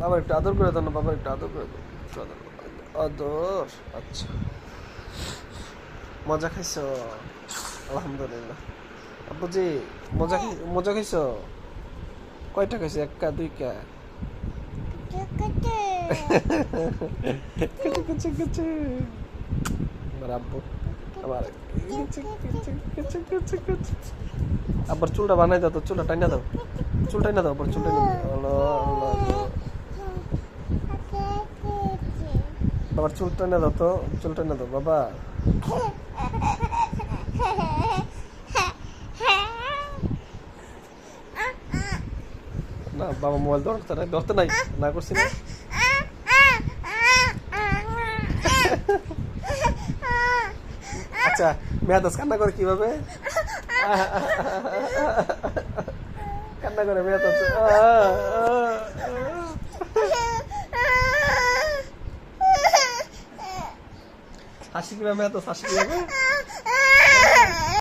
বাবা একটু আদর করে দাও না, বাবা একটু আদর করে দাও, একটু আদর করে দাও। আদর। আচ্ছা, মজা খাইছো? আলহামদুলিল্লাহ। আব্বুজি, মজা খাইছো? কয়টা খাইছো? একটা দুইটা? কুচু কুচু কুচু। আমার আব্বু, আমার কুচু কুচু কুচু কুচু কুচু। আবার চুলটা বানাই দাও তো, চুলটা টাইনা দাও, চুল টাইনা দাও, আবার চুল টাইনা দাও। আল্লাহ, আল্লাহ, আল্লাহ। আবার চুল টাইনা দাও তো, চুল টাইনা দাও বাবা। না বাবা, মোবাইল ধরতে নাই, ধরতে নাই, না করছি না। আচ্ছা, মেয়াদাস কান্না করে কিভাবে? কান্না করে মেয়াদাস। হাসি কিভাবে? মেয়াদাস হাসি কিভাবে?